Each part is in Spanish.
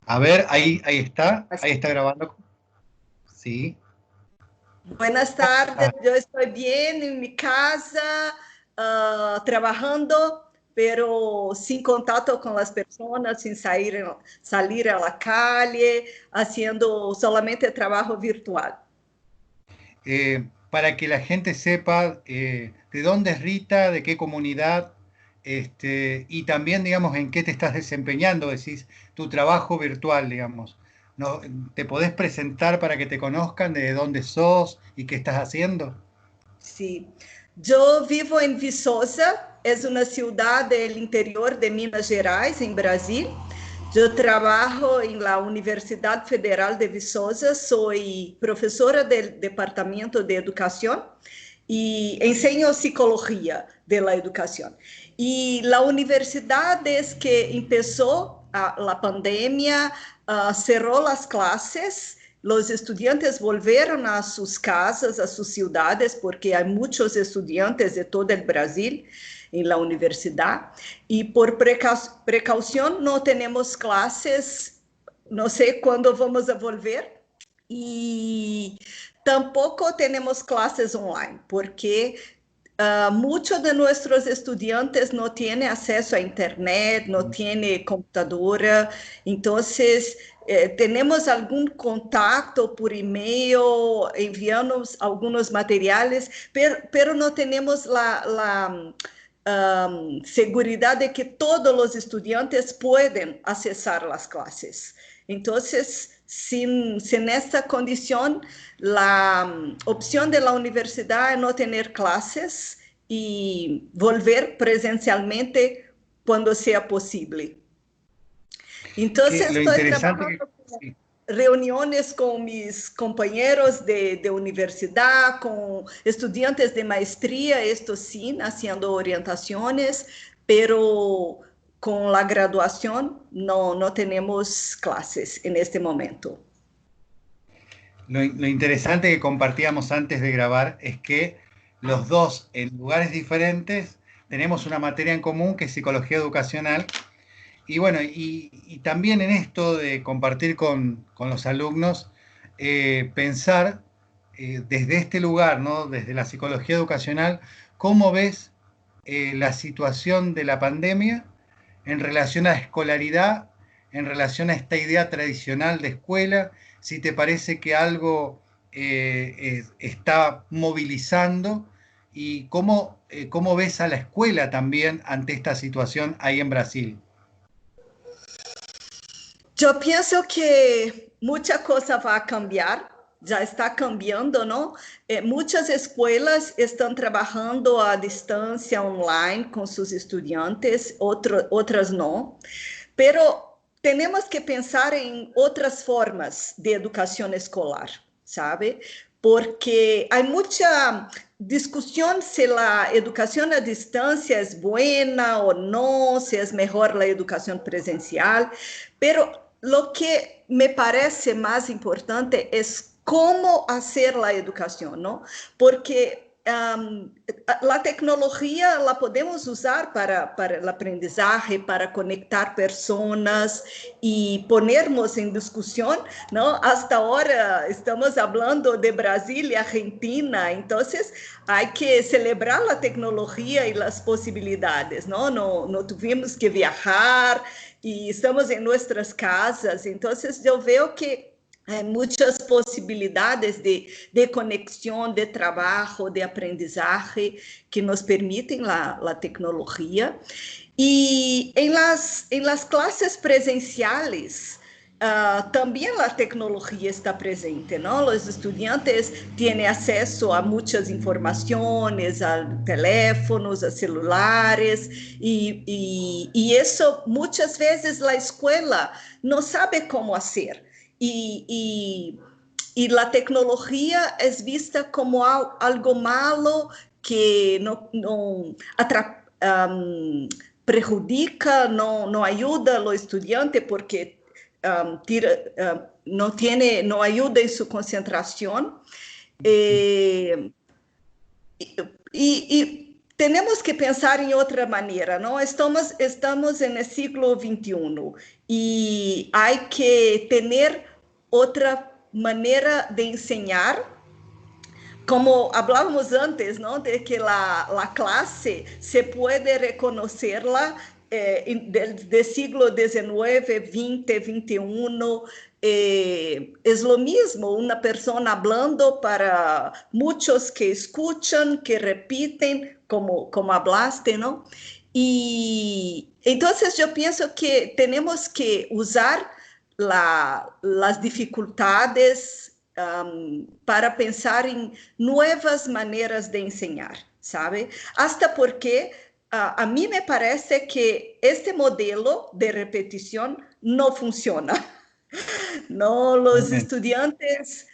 A ver, ahí está grabando. Sí. Buenas tardes, Ah, yo estoy bien en mi casa, trabajando, pero sin contacto con las personas, sin salir a la calle, haciendo solamente trabajo virtual. para que la gente sepa de dónde es Rita, de qué comunidad, y también, digamos, en qué te estás desempeñando, decís, tu trabajo virtual, digamos. No, ¿te podés presentar para que te conozcan de dónde sos y qué estás haciendo? Sí, yo vivo en Viçosa, es una ciudad del interior de Minas Gerais, en Brasil. Yo trabajo en la Universidad Federal de Viçosa, soy profesora del Departamento de Educación y enseño psicología de la educación. Y la universidad, desde que empezó la pandemia, cerró las clases. Los estudiantes volvieron a sus casas, a sus ciudades, porque hay muchos estudiantes de todo el Brasil en la universidad. Y por precaución no tenemos clases, no sé cuándo vamos a volver. Y tampoco tenemos clases online, porque muchos de nuestros estudiantes no tienen acceso a internet, no tienen computadora, entonces tenemos algún contacto por email, enviamos algunos materiales, pero no tenemos seguridad de que todos los estudiantes pueden accesar las clases. Entonces, sin esta condición, la opción de la universidad es no tener clases y volver presencialmente cuando sea posible. Que Entonces, lo estoy interesante que... trabajando sí. reuniones con mis compañeros de universidad, con estudiantes de maestría, esto sí, haciendo orientaciones, pero con la graduación no tenemos clases en este momento. Lo interesante que compartíamos antes de grabar es que los dos, en lugares diferentes, tenemos una materia en común que es psicología educacional. Y bueno, y también en esto de compartir con los alumnos, pensar desde este lugar, ¿no? Desde la psicología educacional, cómo ves la situación de la pandemia en relación a la escolaridad, en relación a esta idea tradicional de escuela, si te parece que algo está movilizando y cómo ves a la escuela también ante esta situación ahí en Brasil. Eu penso que muita coisa vai cambiar, já está cambiando, não? Muitas escolas estão trabalhando à distância online com seus estudantes, outras não. Pero temos que pensar em outras formas de educação escolar, sabe? Porque há muita discussão se a educação à distância é boa ou não, se é melhor a educação presencial, pero lo que me parece más importante es cómo hacer la educación, ¿no? Porque la tecnología la podemos usar para el aprendizaje, para conectar personas y ponernos en discusión, ¿no? Hasta ahora estamos hablando de Brasil y Argentina, entonces hay que celebrar la tecnología y las posibilidades, ¿no? No tuvimos que viajar y estamos en nuestras casas, entonces yo veo que hay muchas posibilidades de conexión, de trabajo, de aprendizaje que nos permiten la tecnología. Y en las clases presenciales, também a tecnologia está presente, não? Os estudantes têm acesso a muitas informações, a teléfonos, a celulares, e isso muitas vezes a escola não sabe como fazer. E a tecnologia é vista como algo malo que não prejudica, não ajuda o estudante porque não ajuda em sua concentração. E temos que pensar em outra maneira, não? Estamos no século XXI e há que ter outra maneira de ensinar. Como hablamos antes, ¿no? De que la clase se puede reconocerla del siglo XIX, XX, XXI. Es lo mismo, una persona hablando para muchos que escuchan, que repiten, como hablaste, ¿no? Y entonces yo pienso que tenemos que usar las dificultades para pensar em novas maneiras de ensinar, sabe? Hasta porque a mim me parece que este modelo de repetição não funciona. No, los estudiantes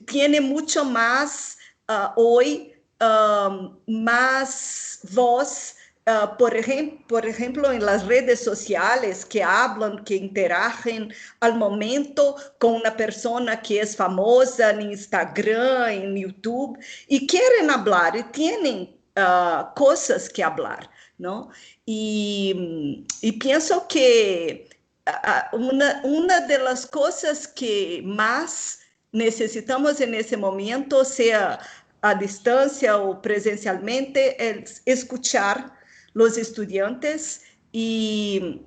tienen mucho más hoy, más voz, por ejemplo, en las redes sociales que hablan, que interagen al momento con una persona que es famosa en Instagram, en YouTube, y quieren hablar y tienen cosas que hablar, ¿no? Y pienso que uma das coisas que mais necessitamos nesse momento, seja à distância ou presencialmente, é escutar os estudantes e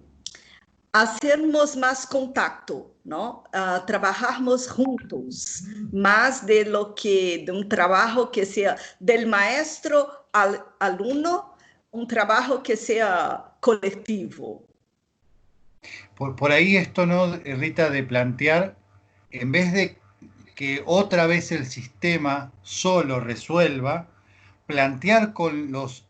fazermos mais contato, não? Trabalharmos juntos, mais de lo que de trabalho que seja del maestro al aluno, trabalho que seja coletivo. Por ahí esto, ¿no, Rita, de plantear, en vez de que otra vez el sistema solo resuelva, plantear con los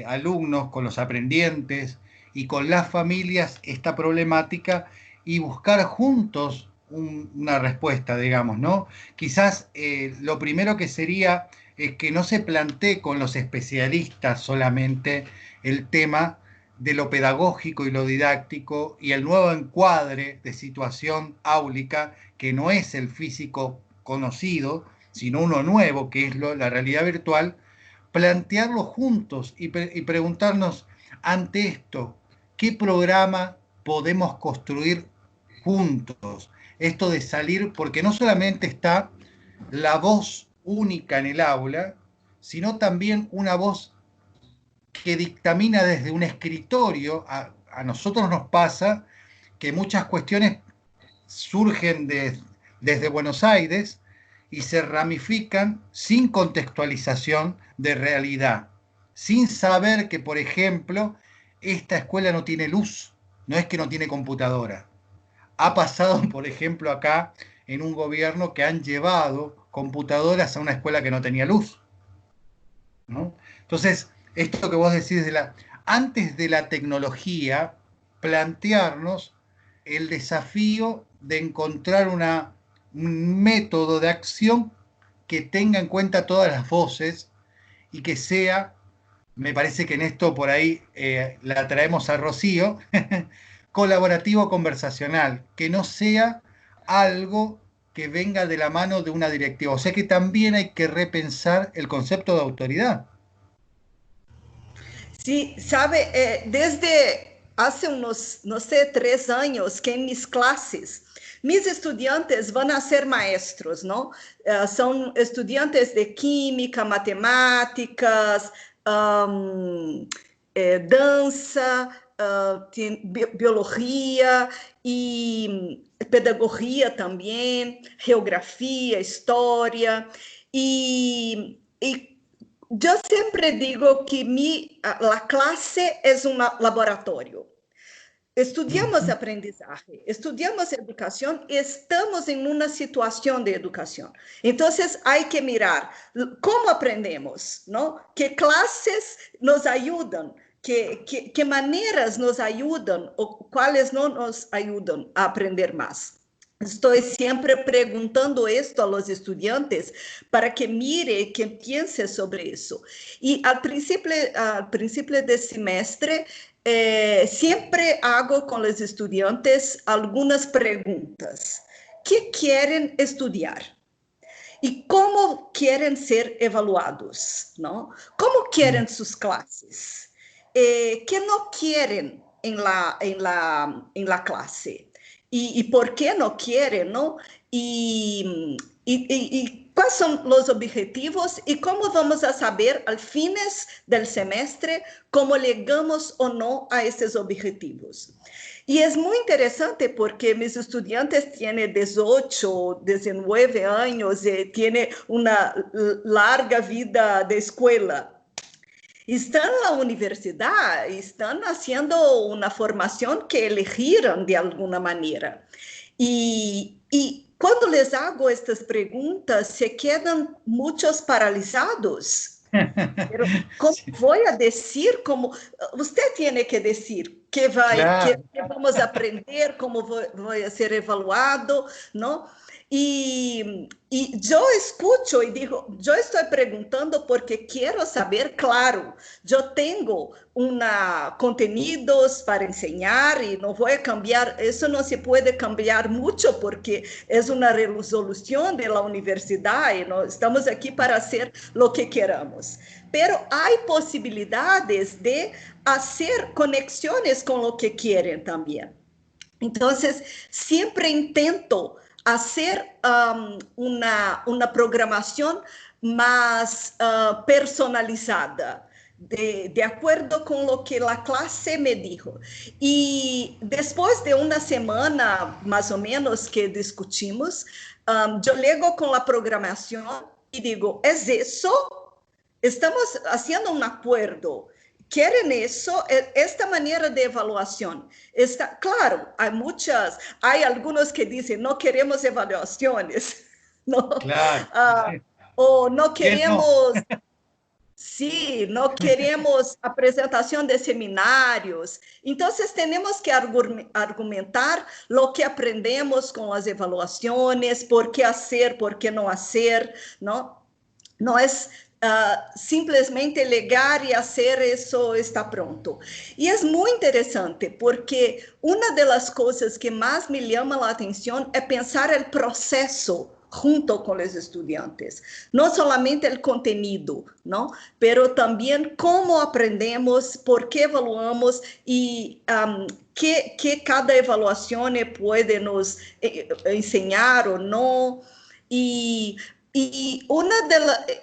alumnos, con los aprendientes y con las familias esta problemática y buscar juntos una respuesta, digamos, ¿no? Quizás lo primero que sería que no se plantee con los especialistas solamente el tema de lo pedagógico y lo didáctico y el nuevo encuadre de situación áulica que no es el físico conocido, sino uno nuevo, que es la realidad virtual, plantearlo juntos y preguntarnos ante esto, ¿qué programa podemos construir juntos? Esto de salir, porque no solamente está la voz única en el aula, sino también una voz que dictamina desde un escritorio. A nosotros nos pasa que muchas cuestiones surgen desde Buenos Aires y se ramifican sin contextualización de realidad, sin saber que, por ejemplo, esta escuela no tiene luz, no es que no tiene computadora. Ha pasado, por ejemplo, acá en un gobierno que han llevado computadoras a una escuela que no tenía luz, ¿no? Entonces, esto que vos decís antes de la tecnología, plantearnos el desafío de encontrar un método de acción que tenga en cuenta todas las voces y que sea, me parece que en esto por ahí la traemos a Rocío, colaborativo conversacional, que no sea algo que venga de la mano de una directiva. O sea que también hay que repensar el concepto de autoridad. Sí, sabe, desde hace unos, no sé, 3 años que en mis clases, mis estudiantes van a ser maestros, ¿no? Son estudiantes de química, matemáticas, danza, biología y pedagogía también, geografía, historia, y yo siempre digo que la clase es un laboratorio. Estudiamos aprendizaje, estudiamos educación, estamos en una situación de educación. Entonces hay que mirar cómo aprendemos, ¿no? ¿Qué clases nos ayudan? ¿Qué maneras nos ayudan o cuáles no nos ayudan a aprender más? Estou sempre perguntando isto a los estudiantes para que mire, que pense sobre isso. E ao princípio de semestre, sempre hago com os estudiantes algumas perguntas. Que querem estudar? y cómo quieren ser evaluados, ¿no? ¿Cómo quieren sus clases? ¿Qué no quieren en la clase? ¿Y por qué no quieren, no? Y cuáles son los objetivos y cómo vamos a saber al fines del semestre cómo llegamos o no a esos objetivos. Y es muy interesante porque mis estudiantes tienen 18, 19 años y tienen una larga vida de escuela. Están en la universidad, están haciendo una formación que eligieron de alguna manera. Y cuando les hago estas preguntas, se quedan muchos paralizados. Pero, ¿cómo Sí, voy a decir? Como, usted tiene que decir claro. que vamos a aprender, cómo voy a ser evaluado, ¿no? Y yo escucho y digo, yo estoy preguntando porque quiero saber, claro, yo tengo contenidos para enseñar y no voy a cambiar, eso no se puede cambiar mucho porque es una resolución de la universidad y no estamos aquí para hacer lo que queramos. Pero hay posibilidades de hacer conexiones con lo que quieren también. Entonces, siempre intento hacer una programación más personalizada, de acuerdo con lo que la clase me dijo. Y después de una semana, más o menos, que discutimos, yo llego con la programación y digo, ¿es eso? Estamos haciendo un acuerdo. ¿Quieren eso? Esta manera de evaluación está, claro, hay algunos que dicen, no queremos evaluaciones, ¿no? Claro. O no ¿Quién no? queremos, sí, no queremos a presentación de seminarios. Entonces, tenemos que argumentar lo que aprendemos con las evaluaciones, por qué hacer, por qué no hacer, ¿no? No es simplesmente llegar y hacer eso está pronto. Y es muy interesante porque una de las cosas que más me llama la atención es pensar el proceso junto con los estudiantes, no solamente el contenido, ¿no? Pero también cómo aprendemos, por qué evaluamos y que cada evaluación puede nos enseñar o no. Y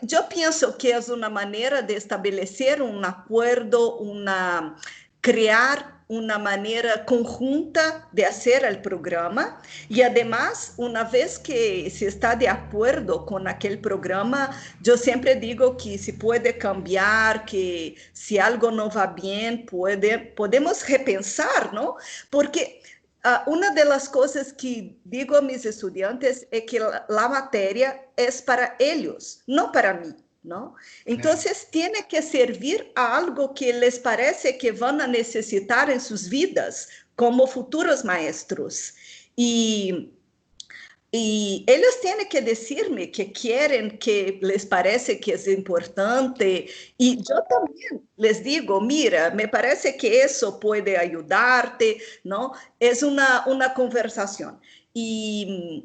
yo pienso que es una manera de establecer un acuerdo, crear una manera conjunta de hacer el programa y además, una vez que se está de acuerdo con aquel programa, yo siempre digo que se puede cambiar, que si algo no va bien, podemos repensar, ¿no? Porque una de las cosas que digo a mis estudiantes es que la materia es para ellos, no para mí, ¿no? Claro. Entonces, tiene que servir a algo que les parece que van a necesitar en sus vidas como futuros maestros. Y y ellos tienen que decirme que quieren, que les parece que es importante. Y yo también les digo, mira, me parece que eso puede ayudarte, ¿no? Es una conversación. Y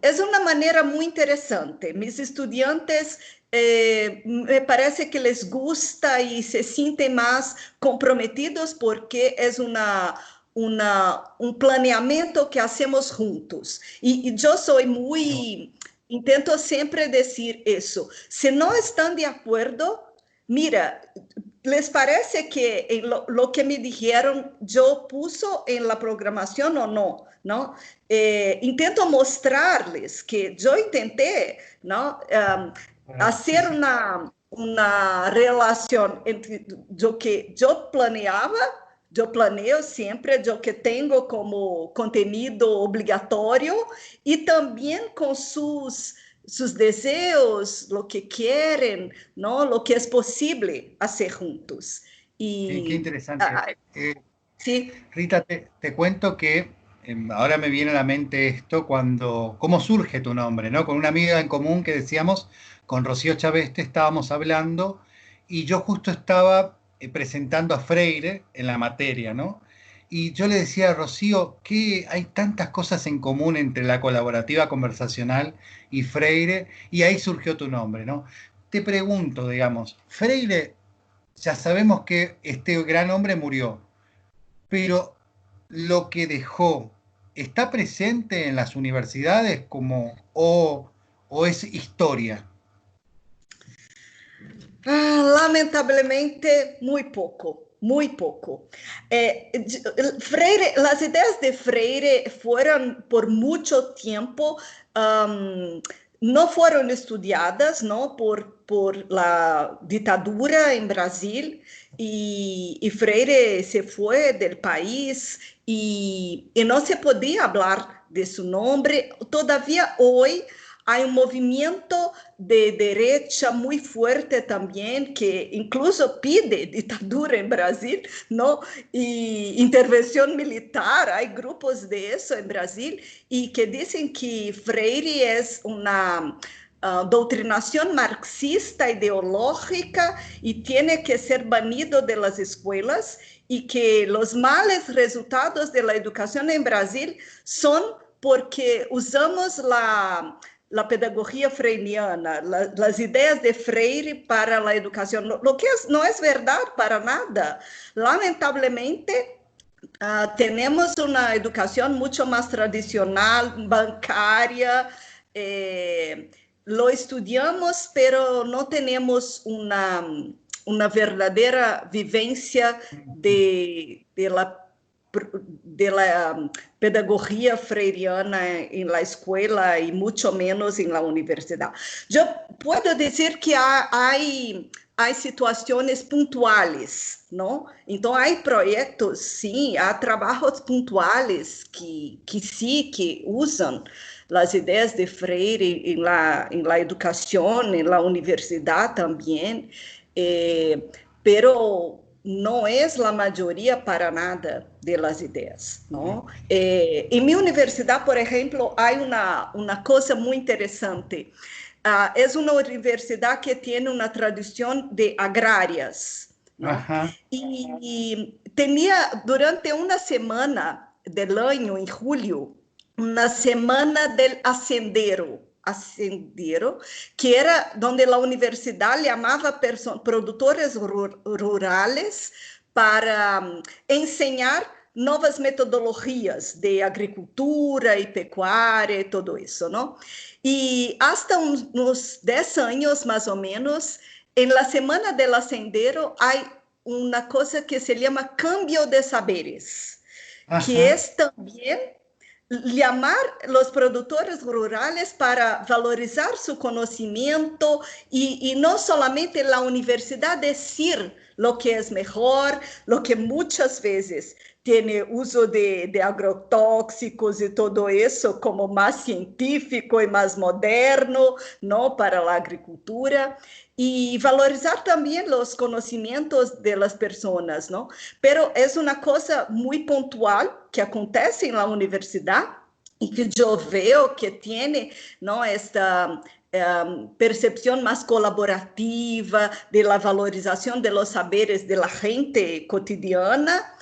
es una manera muy interesante. Mis estudiantes me parece que les gusta y se sienten más comprometidos porque es un planeamiento que hacemos juntos. Y yo soy muy, intento siempre decir eso. Si no están de acuerdo, mira, ¿les parece que lo que me dijeron yo puso en la programación o no? ¿No? Intento mostrarles que yo intenté, ¿no? Sí, Hacer sí. una relación entre lo que yo planeaba, yo planeo siempre lo que tengo como contenido obligatorio y también con sus deseos, lo que quieren, ¿no? Lo que es posible hacer juntos. Qué Y interesante. Eh, sí, Rita, te cuento que ahora me viene a la mente esto cómo surge tu nombre, ¿no? Con una amiga en común que decíamos, con Rocío Chaveste estábamos hablando y yo justo estaba presentando a Freire en la materia, ¿no? Y yo le decía a Rocío que hay tantas cosas en común entre la colaborativa conversacional y Freire, y ahí surgió tu nombre, ¿no? Te pregunto, digamos, Freire, ya sabemos que este gran hombre murió, pero lo que dejó, ¿está presente en las universidades o es historia? Lamentavelmente, muito pouco, muito pouco. Freire, as ideias de Freire foram por muito tempo não foram estudadas, não por la ditadura em Brasil e Freire se foi do país e não se podia falar de seu nome. Todavia hoje há um movimento de derecha muito forte também, que incluso pide ditadura em Brasil, não? E intervenção militar, há grupos de isso em Brasil, e que dizem que Freire é uma doutrinação marxista ideológica e tem que ser banido de las escolas, e que os males resultados da educação em Brasil são porque usamos la pedagogia freiriana, las ideas de Freire para la educación, lo que no es verdad para nada. Lamentablemente, tenemos una educación mucho más tradicional, bancaria, lo estudiamos, pero no tenemos una verdadera vivencia de la pedagogia freiriana em la escola e muito menos em la universidade. Eu posso dizer que há situações pontuais, não? Então, há projetos, sim, há trabalhos pontuais que usam as ideias de Freire em la educação, em la universidade também, pero não é a maioria para nada das ideias, não? Em minha universidade, por exemplo, há uma coisa muito interessante. É uma universidade que tem uma tradição de agrárias, não? E tinha durante uma semana do ano, em julho, uma semana del Hacendero, que era onde a universidade chamava produtores rurais para ensinar novas metodologias de agricultura e pecuária e tudo isso, não? E hasta uns 10 anos, mais ou menos, em la Semana del Hacendero, há uma coisa que se chama cambio de saberes, que é também chamar os produtores rurais para valorizar seu conhecimento e não somente a universidade dizer o que é melhor, o que muitas vezes tem uso de agrotóxicos e tudo isso como mais científico e mais moderno, não, para a agricultura, e valorizar também os conhecimentos das pessoas, não? Pero é uma coisa muito pontual que acontece na universidade e que eu vejo que tem, não, esta percepção mais colaborativa de la valorização de los saberes de la gente cotidiana,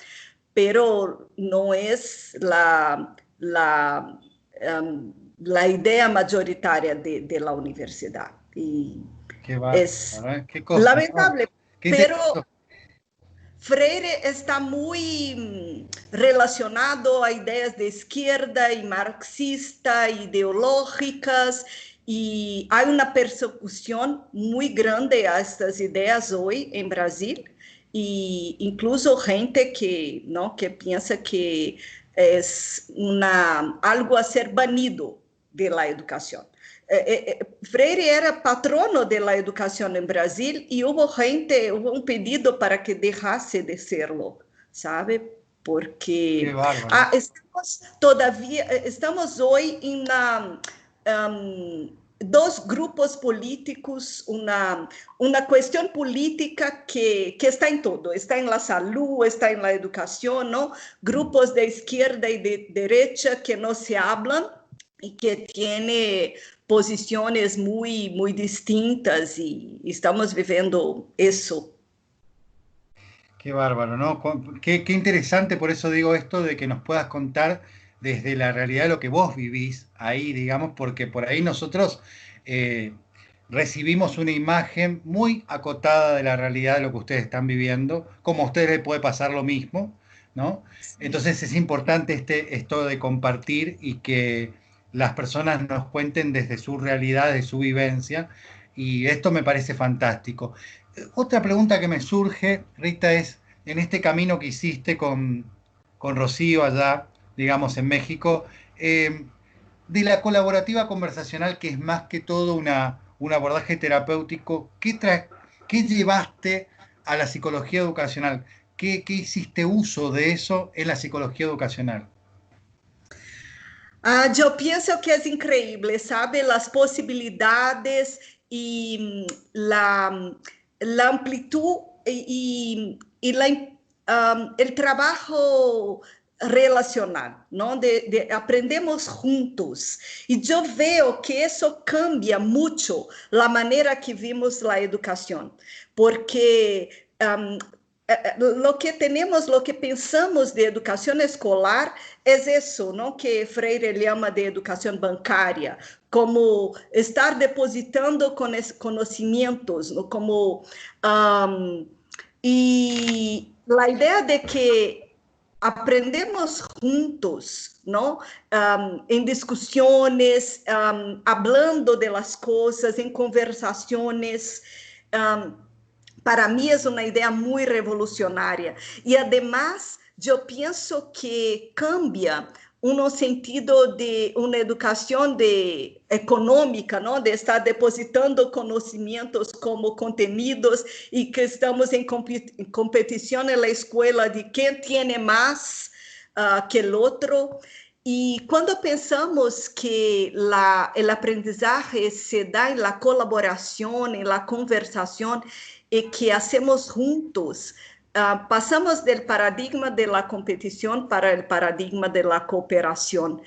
pero no es la idea mayoritaria de la universidad. Y es lamentable, pero Freire está muy relacionado a ideas de izquierda y marxista, ideológicas, y hay una persecución muy grande a estas ideas hoy en Brasil, e incluso gente que pensa que é algo a ser banido de la educação. Freire era patrono de la educação em Brasil e houve um pedido para que deixasse de serlo, sabe? Porque estamos hoje em dos grupos políticos, uma questão política que está em todo, está em la salud, está em la educação, não? Grupos de esquerda e de direita que não se hablam e que têm posições muito distintas e estamos vivendo isso. Qué bárbaro, ¿no? Qué interesante, por eso digo esto, de que nos puedas contar desde la realidad de lo que vos vivís ahí, digamos, porque por ahí nosotros eh, recibimos una imagen muy acotada de la realidad de lo que ustedes están viviendo, como a ustedes les puede pasar lo mismo, ¿no? Entonces es importante esto de compartir y que las personas nos cuenten desde su realidad, de su vivencia, y esto me parece fantástico. Otra pregunta que me surge, Rita, es en este camino que hiciste con Rocío allá, digamos, en México, eh, de la colaborativa conversacional, que es más que todo un abordaje terapéutico, ¿qué llevaste a la psicología educacional? ¿Qué hiciste uso de eso en la psicología educacional? Eu penso que é incrível, sabe? As possibilidades e a amplitude e o trabalho relacional, não? Aprendemos juntos. E eu vejo que isso cambia muito a maneira que vimos a educação, porque lo que tenemos, lo que pensamos de educación escolar es eso, ¿no? Que Freire llama de educación bancaria, como estar depositando conocimientos, ¿no? Como, y la idea de que aprendemos juntos, ¿no? En discusiones, hablando de las cosas, en conversaciones, para mim é uma ideia muito revolucionária. E, además, eu penso que cambia no sentido de uma educação econômica, não? De estar depositando conhecimentos como contenidos e que estamos em competição na escola de quem tem mais que o outro. E quando pensamos que o aprendizagem se dá na colaboração, na conversação, e que hacemos juntos, passamos do paradigma da competição para o paradigma da cooperação.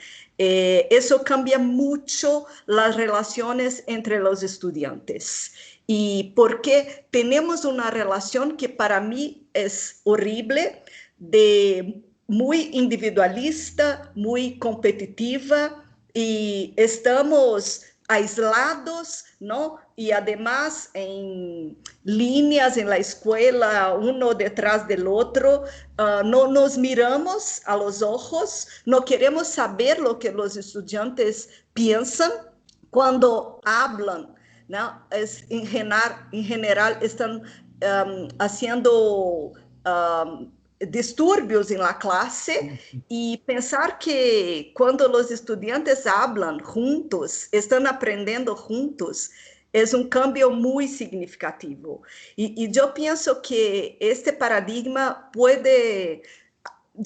Isso cambia muito as relações entre os estudantes. E porque temos uma relação que para mim é horrível, de muito individualista, muito competitiva, e estamos aislados, não? E, además, em linhas na escola, um detrás do outro, não nos miramos a los ojos, não queremos saber o que os estudantes pensam quando hablam, não? Em geral, estão fazendo distúrbios na classe, e pensar que quando os estudantes hablam juntos, estão aprendendo juntos, é cambio muito significativo. E eu penso que este paradigma pode,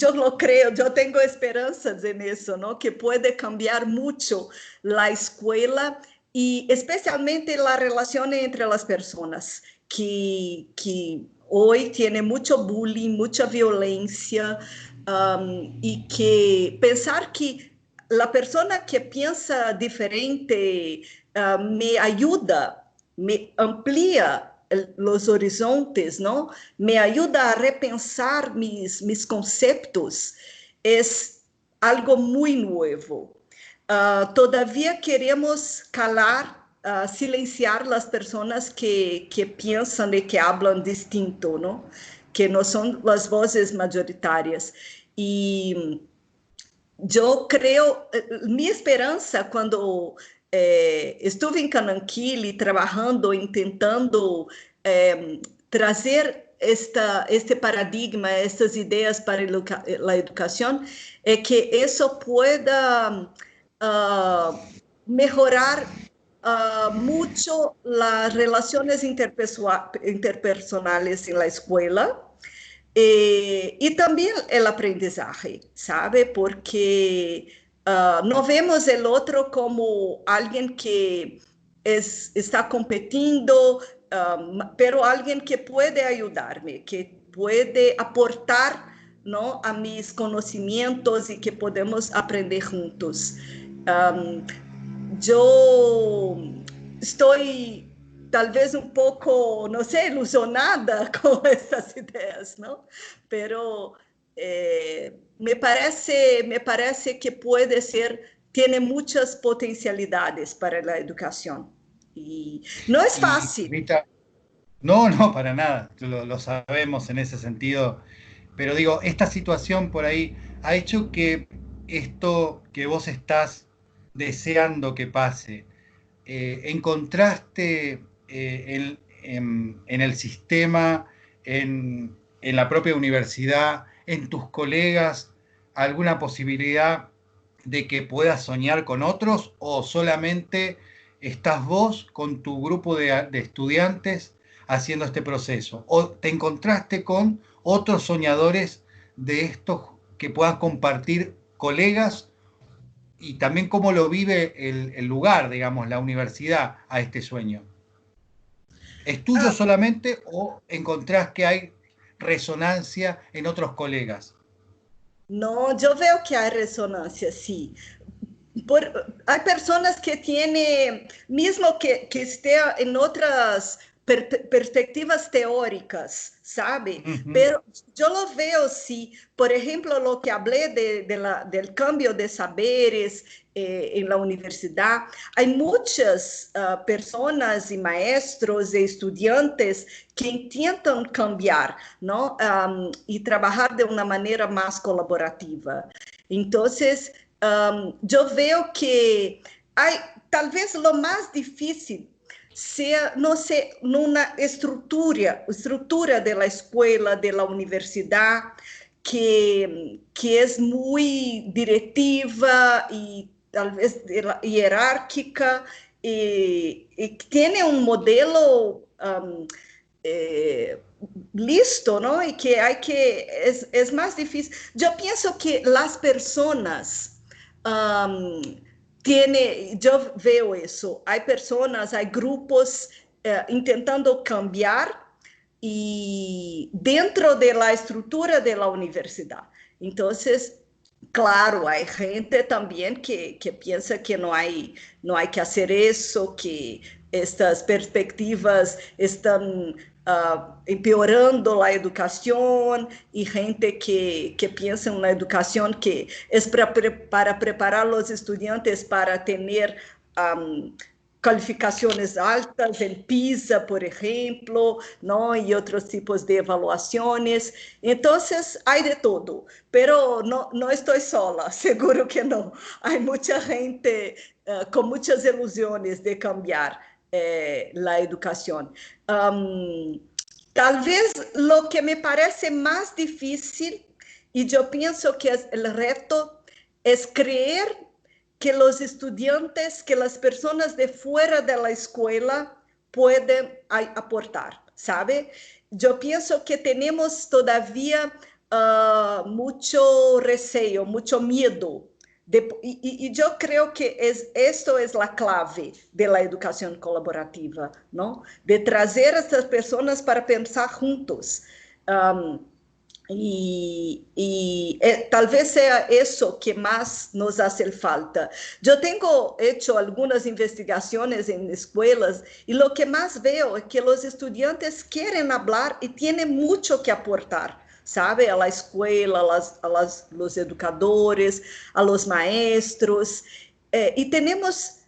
eu lo creo, eu tenho esperanças nisso, ¿no? Que pode cambiar muito a escola e especialmente a relação entre as pessoas que hoy tiene mucho bullying, mucha violencia, y que pensar que la persona que piensa diferente me ayuda, me amplía los horizontes, ¿no? Me ayuda a repensar mis conceptos, es algo muy nuevo. Todavía queremos calar, silenciar as pessoas que pensam e que falam distinto, não? Que não são as vozes majoritárias. E eu creio, minha esperança quando estive em Cananquile trabalhando, tentando trazer este paradigma, estas ideias para a educação, é que isso pueda melhorar mucho las relaciones interpersonales en la escuela y también el aprendizaje, ¿sabe? Porque no vemos el otro como alguien que está competindo, pero alguien que puede ayudarme, que puede aportar, ¿no? A mis conocimientos y que podemos aprender juntos. Eu estou tal vez un poco, no sé, ilusionada con estas ideas, ¿no? Pero me parece que puede ser, tiene muchas potencialidades para la educación. Y no es Y fácil. Rita, no, no, para nada, lo sabemos en ese sentido, pero digo, esta situación por ahí ha hecho que esto que vos estás deseando que pase, encontraste en el sistema, en la propia universidad, en tus colegas, alguna posibilidad de que puedas soñar con otros o solamente estás vos con tu grupo de estudiantes haciendo este proceso? ¿O te encontraste con otros soñadores de estos que puedan compartir colegas y también cómo lo vive el lugar, digamos, la universidad a este sueño? ¿Es tuyo Ah, solamente o encontrás que hay resonancia en otros colegas? no, yo veo que hay resonancia, sí. Hay personas que tienen, mismo que esté en otras perspectivas teóricas, ¿sabe? Ujú. Pero yo lo veo, sí, por ejemplo, lo que hablé del cambio de saberes en la universidad, hay muchas personas y maestros e estudiantes que intentan cambiar, ¿no? Y trabajar de una manera más colaborativa. Entonces, yo veo que hay, tal vez lo más difícil sea, no sé, una estructura de la escuela, de la universidad, que es muy directiva y tal vez jerárquica y tiene un modelo eh, listo, ¿no? Y que hay que, es más difícil. Yo pienso que las personas yo veo eso, hay personas, hay grupos intentando cambiar y dentro de la estructura de la universidad. Entonces, claro, hay gente también que piensa que no hay que hacer eso, que estas perspectivas están empeorando a educação e gente que pensa na educação que é para preparar os estudantes para ter calificações altas em PISA, por exemplo, não? E outros tipos de avaliações. Então, há de todo, pero não estou sola, seguro que não. Há muita gente com muitas ilusões de cambiar a educação. Tal vez lo que me parece más difícil, y yo pienso que es el reto, es creer que los estudiantes, que las personas de fuera de la escuela pueden aportar, ¿sabe? Yo pienso que tenemos todavía mucho recelo, mucho miedo. Yo creo que esto es la clave de la educación colaborativa, ¿no? De trazer a estas personas para pensar juntos. Tal vez sea eso que más nos hace falta. Yo tengo hecho algunas investigaciones en escuelas y lo que más veo es que los estudiantes quieren hablar y tienen mucho que aportar, sabe? A la escuela, los educadores, a los maestros. Y tenemos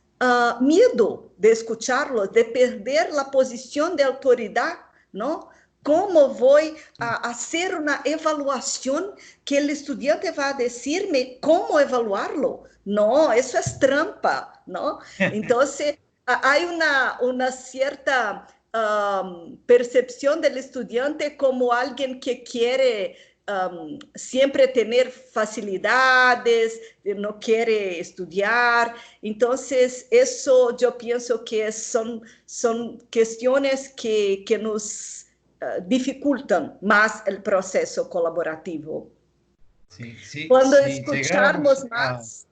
miedo de escucharlos, de perder la posición de autoridad, ¿no? ¿Cómo voy a hacer una evaluación que el estudiante va a decirme cómo evaluarlo? No, eso es trampa, ¿no? Entonces, hay una cierta percepción del estudiante como alguien que quiere siempre tener facilidades, no quiere estudiar. Entonces, eso yo pienso que son cuestiones que nos dificultan más el proceso colaborativo. Sí, sí, Cuando escucharmos más,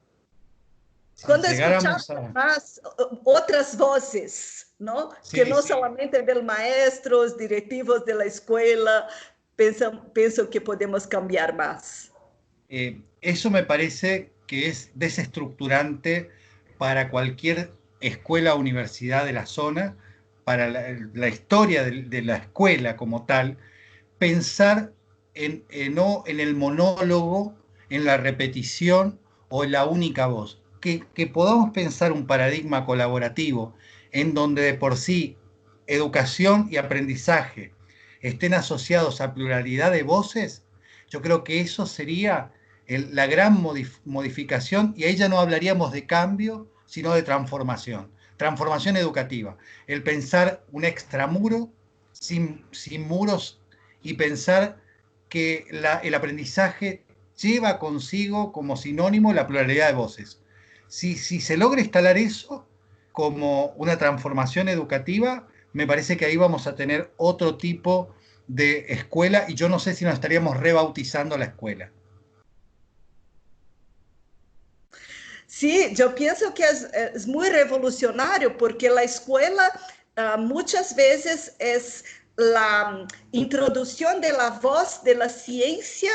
si cuando llegáramos escuchamos a, más otras voces, ¿no? Que sí, no sí, solamente del maestros, directivos de la escuela, pienso que podemos cambiar más. eso me parece que es desestructurante para cualquier escuela o universidad de la zona, para la historia de la escuela como tal, pensar no en el monólogo, en la repetición o en la única voz. Que podamos pensar un paradigma colaborativo en donde de por sí educación y aprendizaje estén asociados a pluralidad de voces, yo creo que eso sería la gran modificación, y ahí ya no hablaríamos de cambio, sino de transformación. Transformación educativa. El pensar un extramuro sin muros y pensar que el aprendizaje lleva consigo como sinónimo la pluralidad de voces. Si se logra instalar eso como una transformación educativa, me parece que ahí vamos a tener otro tipo de escuela, y yo no sé si nos estaríamos rebautizando la escuela. Sí, yo pienso que es muy revolucionario porque la escuela muchas veces es la introducción de la voz de la ciencia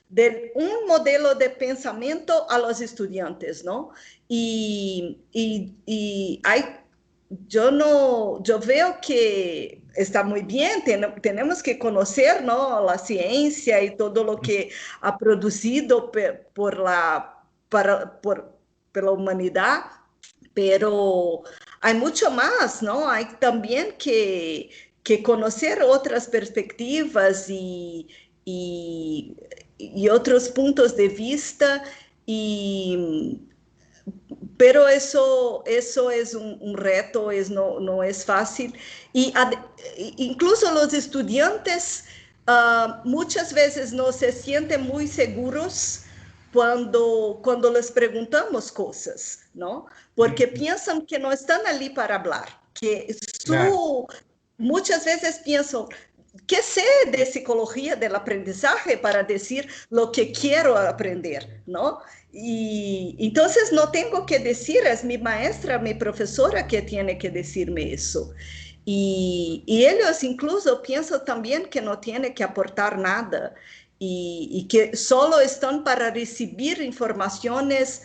de un modelo de pensamiento a los estudiantes, ¿no? Y hay, yo no, yo veo que está muy bien, tenemos que conocer, ¿no? La ciencia y todo lo que ha producido por la humanidad, pero hay mucho más, ¿no? Hay también que conocer otras perspectivas y otros puntos de vista, y, pero eso es un reto, no es fácil. Y incluso los estudiantes muchas veces no se sienten muy seguros cuando les preguntamos cosas, ¿no? Porque piensan que no están allí para hablar, que Claro. muchas veces pienso, ¿qué sé de psicología del aprendizaje para decir lo que quiero aprender, ¿no? Y entonces no tengo que decir, es mi maestra, mi profesora que tiene que decirme eso. Y ellos incluso piensan también que no tienen que aportar nada y que solo están para recibir informaciones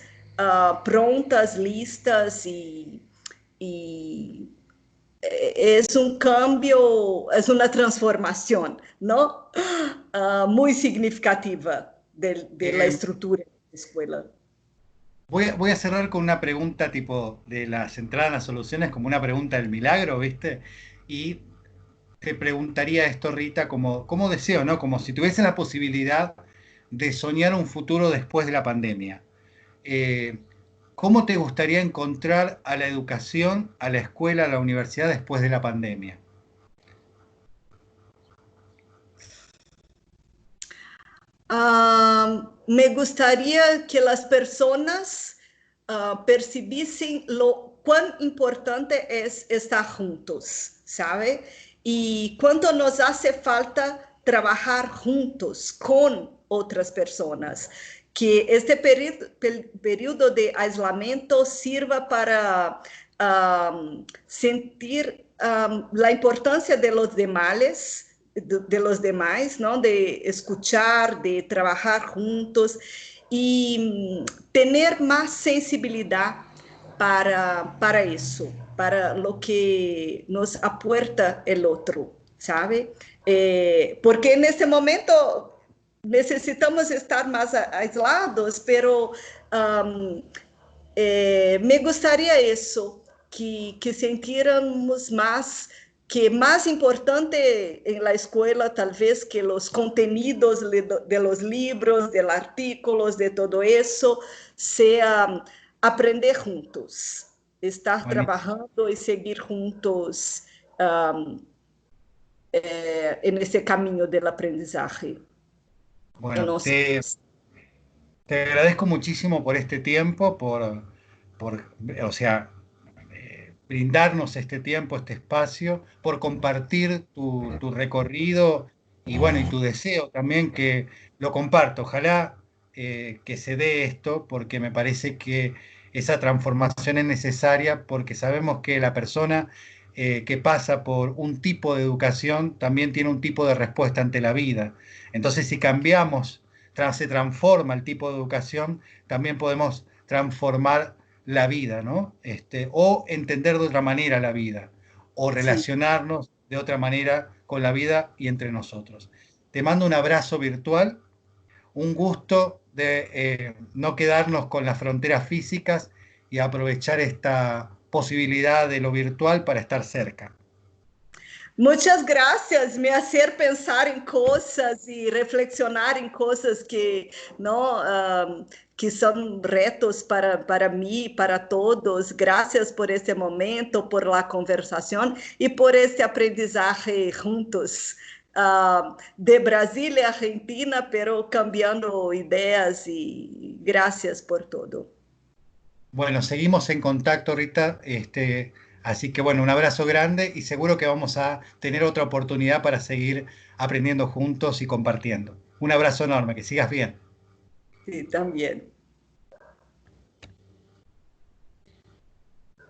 prontas, listas y es un cambio, es una transformación, ¿no? Muy significativa de la Eh, estructura de la escuela. voy a cerrar con una pregunta tipo de la centrada en las soluciones, como una pregunta del milagro, ¿viste? Y te preguntaría esto, Rita, como deseo, ¿no? Como si tuviese la posibilidad de soñar un futuro después de la pandemia. Eh, ¿Cómo te gustaría encontrar a la educación, a la escuela, a la universidad después de la pandemia? Me gustaría que las personas percibiesen lo cuán importante es estar juntos, ¿sabe? Y cuánto nos hace falta trabajar juntos con otras personas. Que este periodo de aislamiento sirva para sentir la importancia de los demás, los demás, ¿no? De escuchar, de trabajar juntos y tener más sensibilidad para eso, para lo que nos aporta el otro, ¿sabe? Porque en este momento necesitamos estar más aislados, pero me gustaría eso, que sintiéramos más que más importante en la escuela tal vez que los contenidos de los libros, de los artículos, de todo eso, sea aprender juntos, estar Buenísimo. trabajando y seguir juntos um, en ese camino del aprendizaje. Yo Bueno, no sé. te agradezco muchísimo por este tiempo, o sea, brindarnos este tiempo, este espacio, por compartir tu recorrido y bueno, y tu deseo también que lo comparto. Ojalá que se dé esto, porque me parece que esa transformación es necesaria, porque sabemos que la persona que pasa por un tipo de educación también tiene un tipo de respuesta ante la vida. Entonces, si cambiamos, se transforma el tipo de educación, también podemos transformar la vida, ¿no? O entender de otra manera la vida, o Sí. relacionarnos de otra manera con la vida y entre nosotros. Te mando un abrazo virtual, un gusto de no quedarnos con las fronteras físicas y aprovechar esta posibilidad de lo virtual para estar cerca. Muchas gracias, me hacer pensar em coisas e reflexionar em coisas que não que são retos para mim, para todos. Graças por este momento, por la conversação e por este aprendizagem juntos. De Brasília, Argentina, pero cambiando ideias e graças por todo. Bueno, seguimos en contacto, Rita. Así que bueno, un abrazo grande y seguro que vamos a tener otra oportunidad para seguir aprendiendo juntos y compartiendo. Un abrazo enorme, que sigas bien. Sí, también.